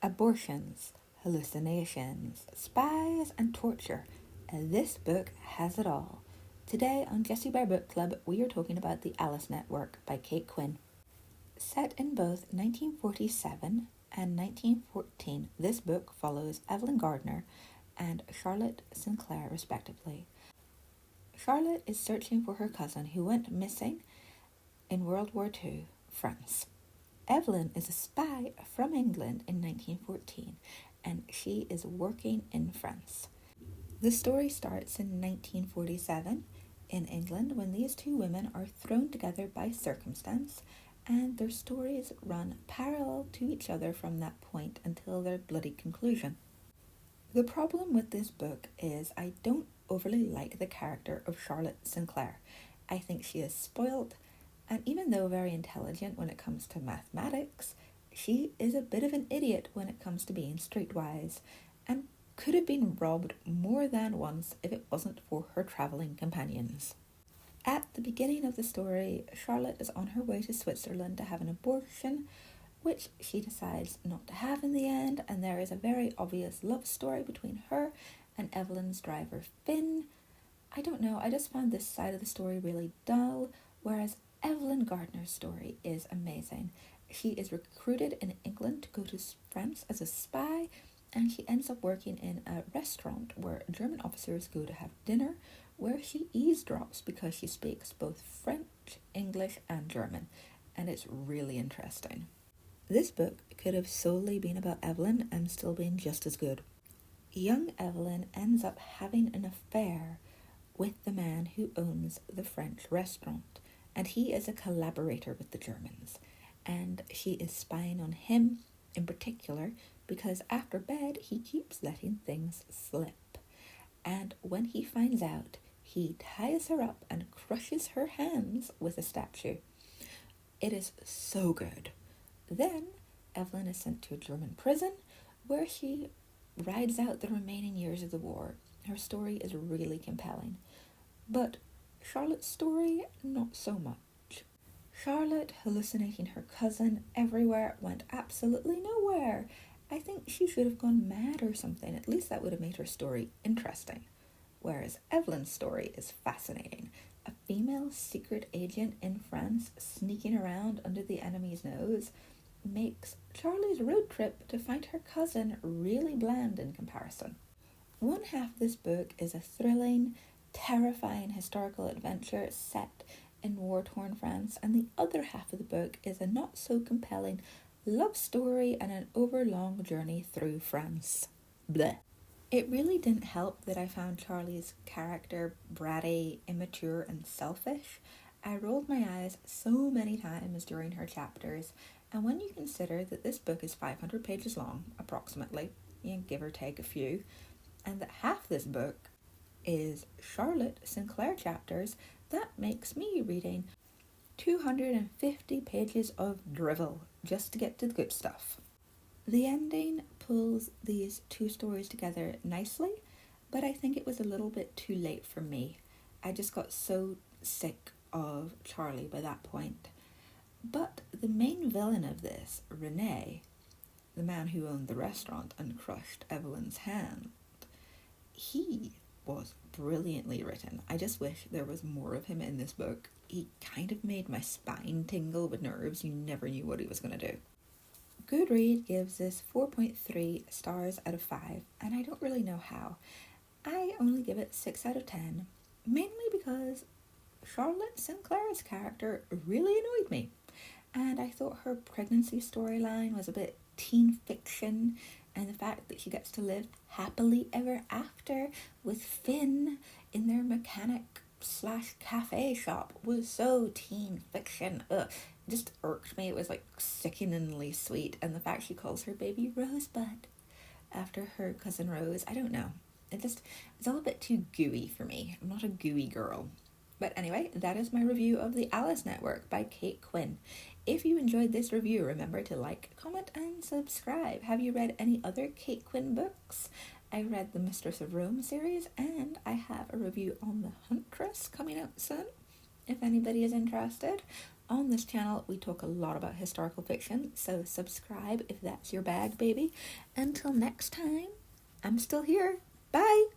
abortions, hallucinations, spies, and torture. This book has it all. Today on Jessie Bear Book Club, we are talking about The Alice Network by Kate Quinn. Set in both 1947 and 1914, this book follows Evelyn Gardner and Charlotte Sinclair, respectively. Charlotte is searching for her cousin who went missing in World War II, France. Evelyn is a spy from England in 1914, and she is working in France. The story starts in 1947 in England when these two women are thrown together by circumstance, and their stories run parallel to each other from that point until their bloody conclusion. The problem with this book is I don't overly like the character of Charlotte Sinclair. I think she is spoilt, and even though very intelligent when it comes to mathematics, she is a bit of an idiot when it comes to being streetwise, and could have been robbed more than once if it wasn't for her travelling companions. At the beginning of the story, Charlotte is on her way to Switzerland to have an abortion, which she decides not to have in the end, and there is a very obvious love story between her and Evelyn's driver Finn. I don't know, I just found this side of the story really dull, whereas Evelyn Gardner's story is amazing. She is recruited in England to go to France as a spy, and she ends up working in a restaurant where German officers go to have dinner, where she eavesdrops because she speaks both French, English, and German, and it's really interesting. This book could have solely been about Evelyn and still been just as good. Young Evelyn ends up having an affair with the man who owns the French restaurant, and he is a collaborator with the Germans, and she is spying on him in particular because after bed he keeps letting things slip, and when he finds out, he ties her up and crushes her hands with a statue. It is so good. Then Evelyn is sent to a German prison where she rides out the remaining years of the war. Her story is really compelling, but Charlotte's story, not so much. Charlotte hallucinating her cousin everywhere went absolutely nowhere. I think she should have gone mad or something. At least that would have made her story interesting. Whereas Evelyn's story is fascinating. A female secret agent in France sneaking around under the enemy's nose makes Charlie's road trip to find her cousin really bland in comparison. One half of this book is a thrilling, terrifying historical adventure set in war-torn France, and the other half of the book is a not-so-compelling love story and an overlong journey through France. Bleh. It really didn't help that I found Charlie's character bratty, immature, and selfish. I rolled my eyes so many times during her chapters, and when you consider that this book is 500 pages long, approximately, give or take a few, and that half this book is Charlotte Sinclair chapters, that makes me reading 250 pages of drivel just to get to the good stuff. The ending pulls these two stories together nicely, but I think it was a little bit too late for me. I just got so sick of Charlie by that point. But the main villain of this, René, the man who owned the restaurant and crushed Evelyn's hand, he was brilliantly written. I just wish there was more of him in this book. He kind of made my spine tingle with nerves. You never knew what he was going to do. Goodreads gives this 4.3 stars out of 5, and I don't really know how. I only give it 6 out of 10, mainly because Charlotte Sinclair's character really annoyed me, and I thought her pregnancy storyline was a bit teen fiction, and the fact that she gets to live happily ever after with Finn in their mechanic/cafe shop was so teen fiction. Ugh, it just irked me. It was like sickeningly sweet, and the fact she calls her baby Rosebud after her cousin Rose, I don't know. It's all a bit too gooey for me. I'm not a gooey girl. But anyway, that is my review of The Alice Network by Kate Quinn. If you enjoyed this review, remember to like, comment, and subscribe. Have you read any other Kate Quinn books? I read the Mistress of Rome series, and I have a review on The Huntress coming out soon, if anybody is interested. On this channel, we talk a lot about historical fiction, so subscribe if that's your bag, baby. Until next time, I'm still here. Bye!